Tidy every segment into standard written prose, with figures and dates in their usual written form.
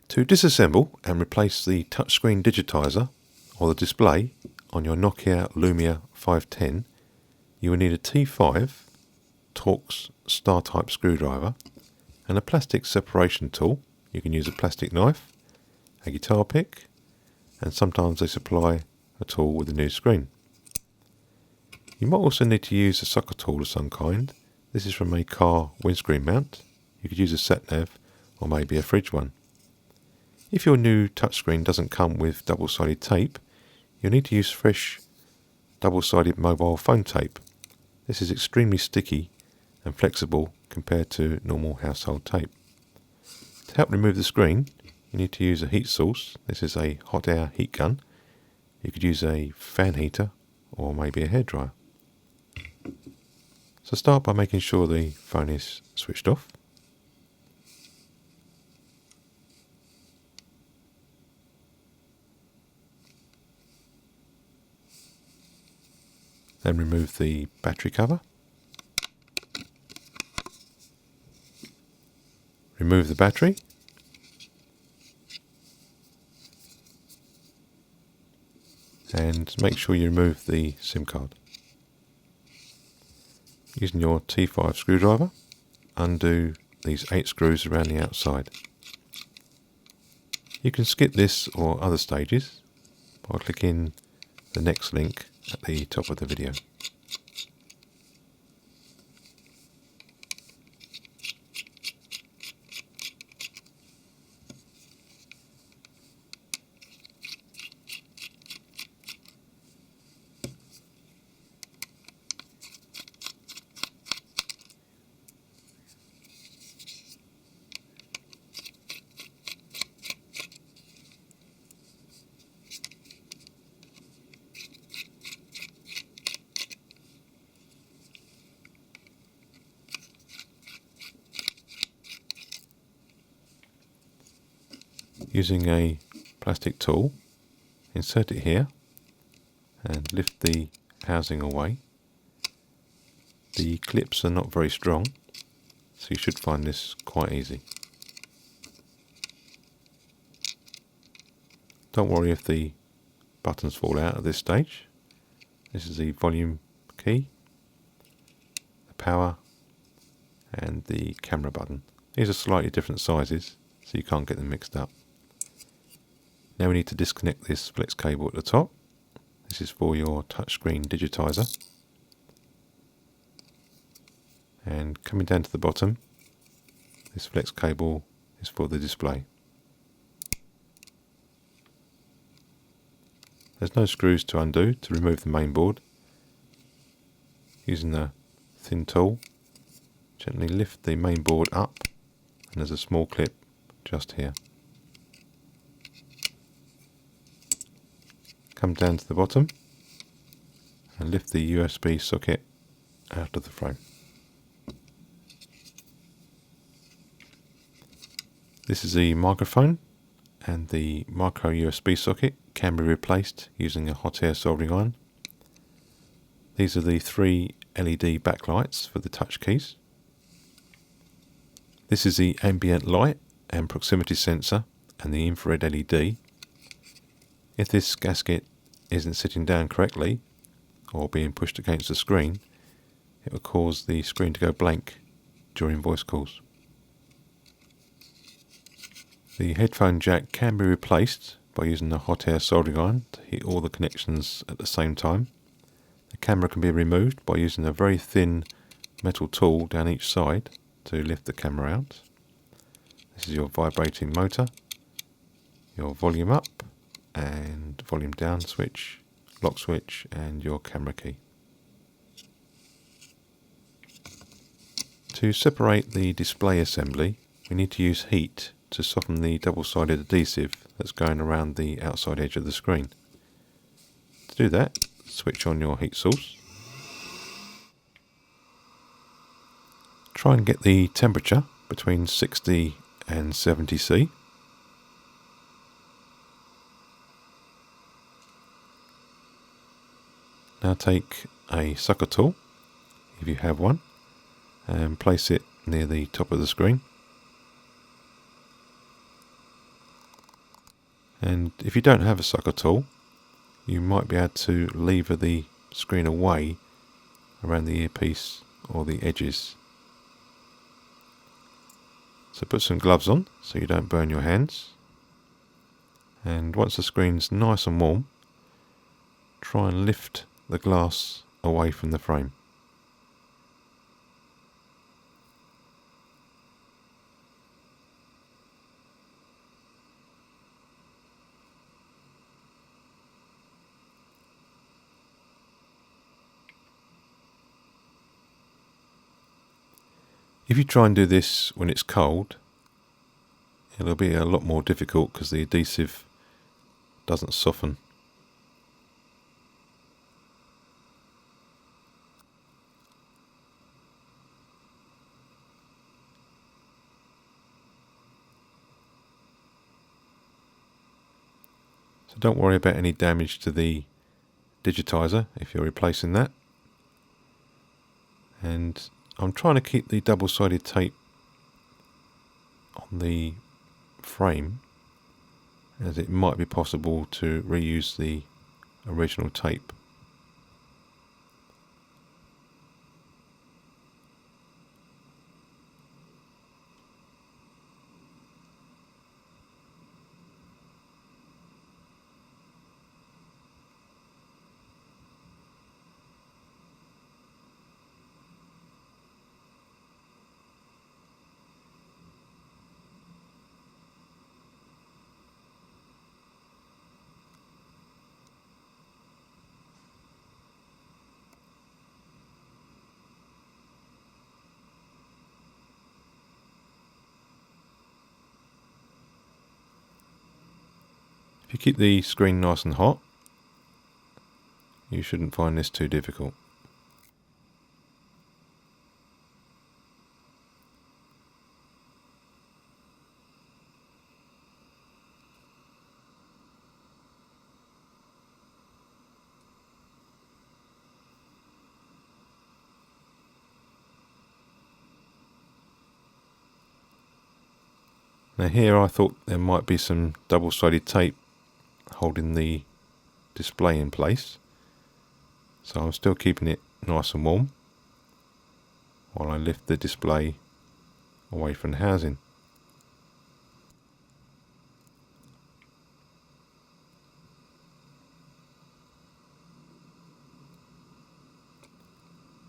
To disassemble and replace the touchscreen digitizer or the display on your Nokia Lumia 510, you will need a T5 Torx star-type screwdriver and a plastic separation tool. You can use a plastic knife, a guitar pick, and sometimes they supply a tool with a new screen. You might also need to use a sucker tool of some kind. This is from a car windscreen mount. You could use a sat-nav or maybe a fridge one. If your new touchscreen doesn't come with double-sided tape, you'll need to use fresh double-sided mobile phone tape. This is extremely sticky and flexible compared to normal household tape. To help remove the screen, you need to use a heat source. This is a hot air heat gun. You could use a fan heater or maybe a hairdryer. So start by making sure the phone is switched off. Then remove the battery cover. Remove the battery. And make sure you remove the SIM card. Using your T5 screwdriver, undo these 8 screws around the outside. You can skip this or other stages by clicking the next link at the top of the video. Using a plastic tool, insert it here and lift the housing away. The clips are not very strong, so you should find this quite easy. Don't worry if the buttons fall out at this stage. This is the volume key, the power and the camera button. These are slightly different sizes, so you can't get them mixed up. Now we need to disconnect this flex cable at the top. This is for your touchscreen digitizer. And coming down to the bottom, this flex cable is for the display. There's no screws to undo to remove the main board. Using a thin tool, gently lift the main board up, and there's a small clip just here. Come down to the bottom and lift the USB socket out of the frame. This is the microphone, and the micro USB socket can be replaced using a hot air soldering iron. These are the 3 LED backlights for the touch keys. This is the ambient light and proximity sensor and the infrared LED. If this gasket isn't sitting down correctly or being pushed against the screen, it will cause the screen to go blank during voice calls. The headphone jack can be replaced by using a hot air soldering iron to heat all the connections at the same time. The camera can be removed by using a very thin metal tool down each side to lift the camera out. This is your vibrating motor, your volume up and volume down switch, lock switch and your camera key. To separate the display assembly, we need to use heat to soften the double-sided adhesive that's going around the outside edge of the screen. To do that, switch on your heat source. Try and get the temperature between 60 and 70 C. Now take a sucker tool, if you have one, and place it near the top of the screen. And if you don't have a socket tool, you might be able to lever the screen away around the earpiece or the edges. So put some gloves on so you don't burn your hands. And once the screen's nice and warm, try and lift the glass away from the frame. If you try and do this when it's cold, it'll be a lot more difficult because the adhesive doesn't soften. So don't worry about any damage to the digitizer if you're replacing that. And I'm trying to keep the double-sided tape on the frame, as it might be possible to reuse the original tape. If you keep the screen nice and hot, you shouldn't find this too difficult. Now here I thought there might be some double-sided tape holding the display in place, so I'm still keeping it nice and warm while I lift the display away from the housing.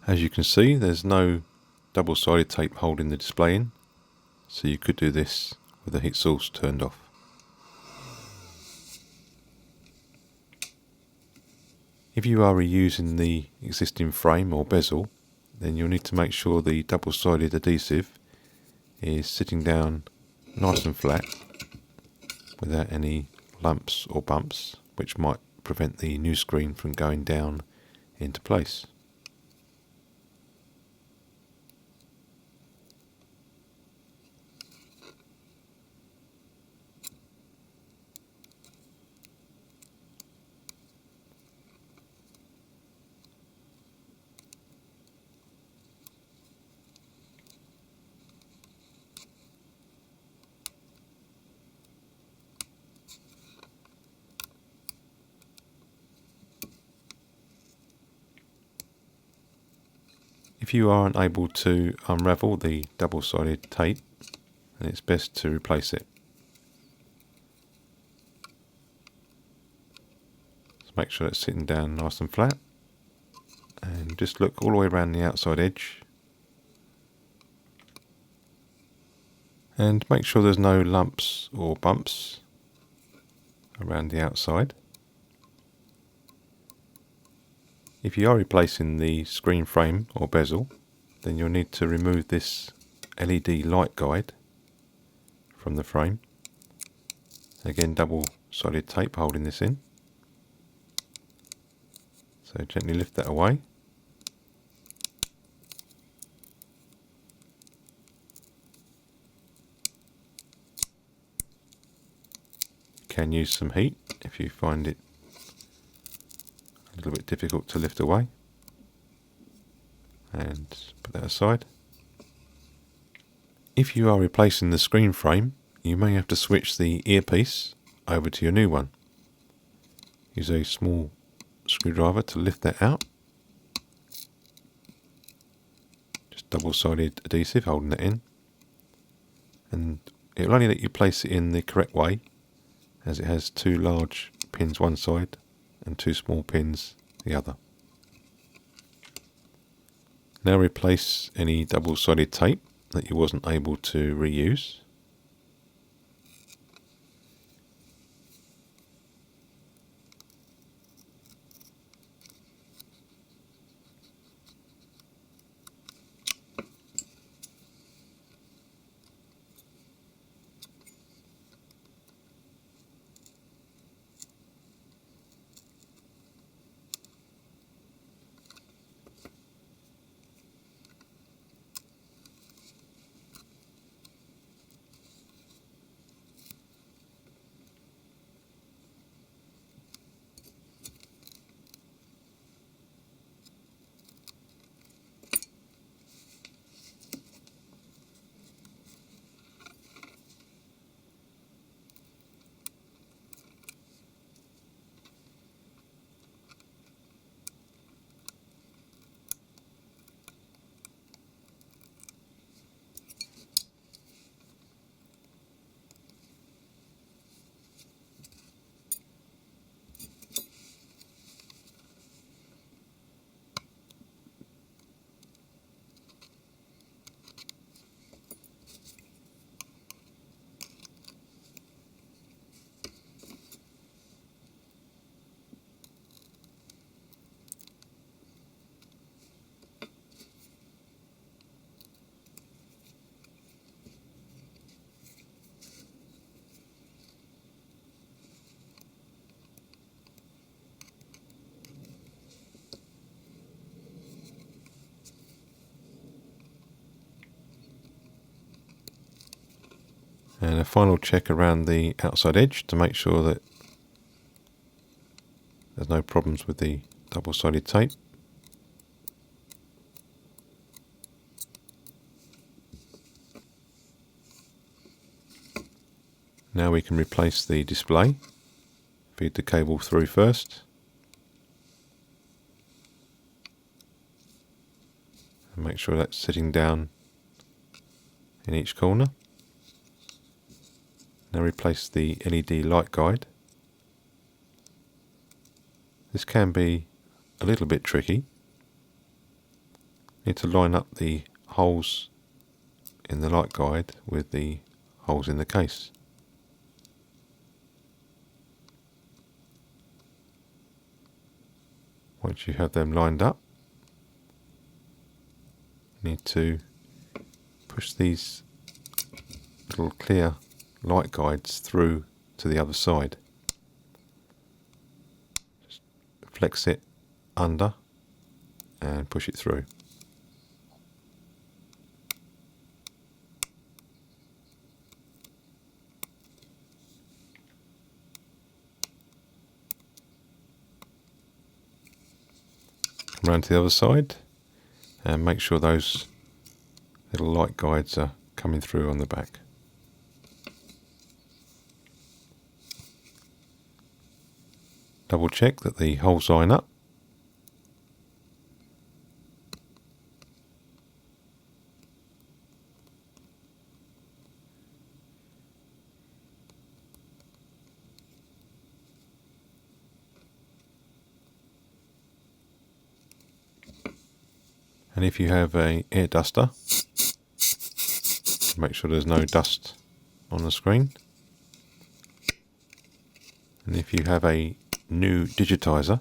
As you can see, there's no double-sided tape holding the display in, so you could do this with the heat source turned off. If you are reusing the existing frame or bezel, then you'll need to make sure the double-sided adhesive is sitting down nice and flat without any lumps or bumps, which might prevent the new screen from going down into place. If you are unable to unravel the double-sided tape, then it's best to replace it. So make sure it's sitting down nice and flat, and just look all the way around the outside edge, and make sure there's no lumps or bumps around the outside. If you are replacing the screen frame or bezel, then you'll need to remove this LED light guide from the frame. Again, double-sided tape holding this in. So gently lift that away. You can use some heat if you find it a little bit difficult to lift away, and put that aside. If you are replacing the screen frame, you may have to switch the earpiece over to your new one. Use a small screwdriver to lift that out. Just double-sided adhesive holding that in. And it will only let you place it in the correct way, as it has 2 large pins one side and 2 small pins the other. Now replace any double-sided tape that you wasn't able to reuse. And a final check around the outside edge to make sure that there's no problems with the double-sided tape. Now we can replace the display. Feed the cable through first. And make sure that's sitting down in each corner. Now replace the LED light guide. This can be a little bit tricky. Need to line up the holes in the light guide with the holes in the case. Once you have them lined up, you need to push these little clear light guides through to the other side. Just flex it under and push it through. Come around to the other side and make sure those little light guides are coming through on the back. Double check that the holes line up. And if you have an air duster, make sure there's no dust on the screen. And if you have a new Digitizer,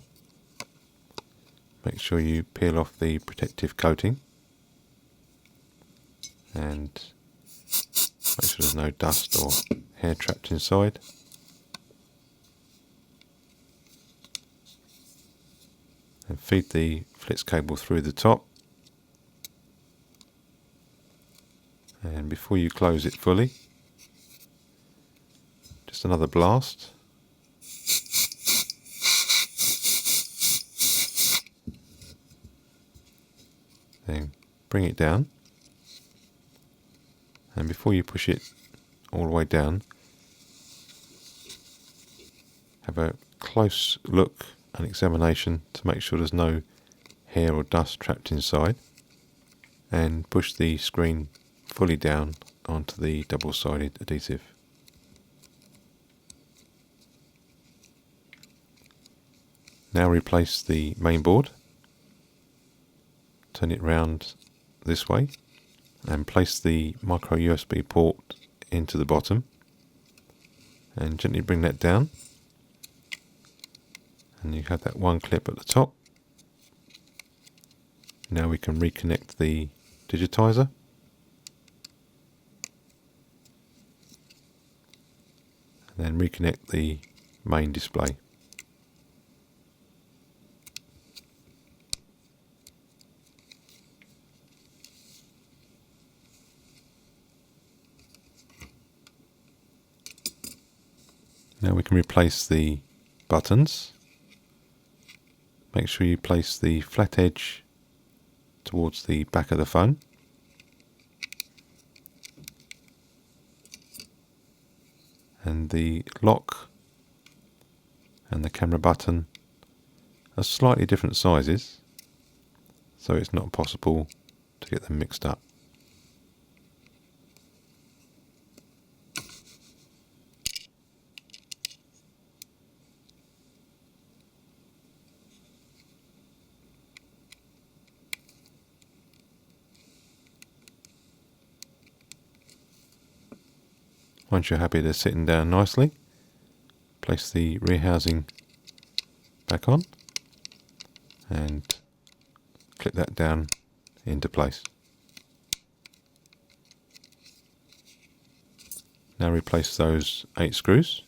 make sure you peel off the protective coating and make sure there's no dust or hair trapped inside. And feed the flitz cable through the top. And before you close it fully, just another blast. Then bring it down. And before you push it all the way down, have a close look and examination to make sure there's no hair or dust trapped inside, and push the screen fully down onto the double-sided adhesive. Now replace the main board, turn it round this way and place the micro USB port into the bottom and gently bring that down, and you have that one clip at the top. Now we can reconnect the digitizer, and then reconnect the main display. Now we can replace the buttons. Make sure you place the flat edge towards the back of the phone. And the lock and the camera button are slightly different sizes, so it's not possible to get them mixed up. Once you're happy they're sitting down nicely, place the rear housing back on and clip that down into place. Now replace those 8 screws.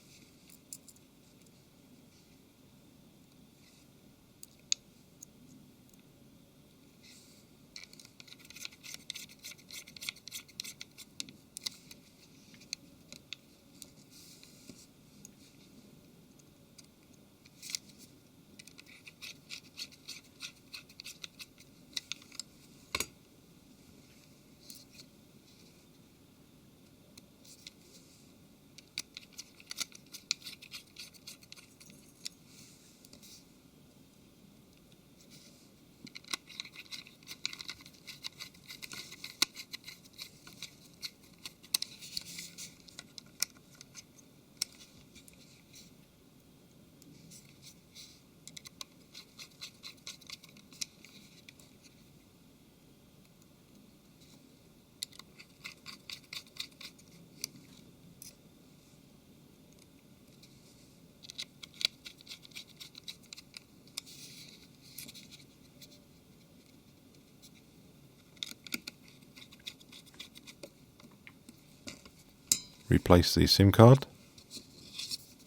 Replace the SIM card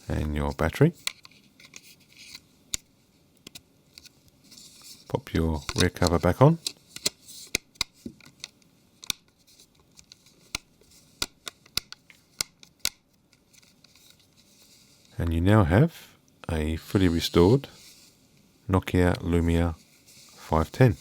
and your battery. Pop your rear cover back on. And you now have a fully restored Nokia Lumia 510.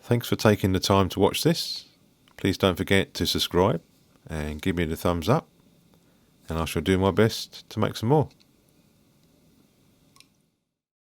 Thanks for taking the time to watch this. Please don't forget to subscribe and give me the thumbs up, and I shall do my best to make some more.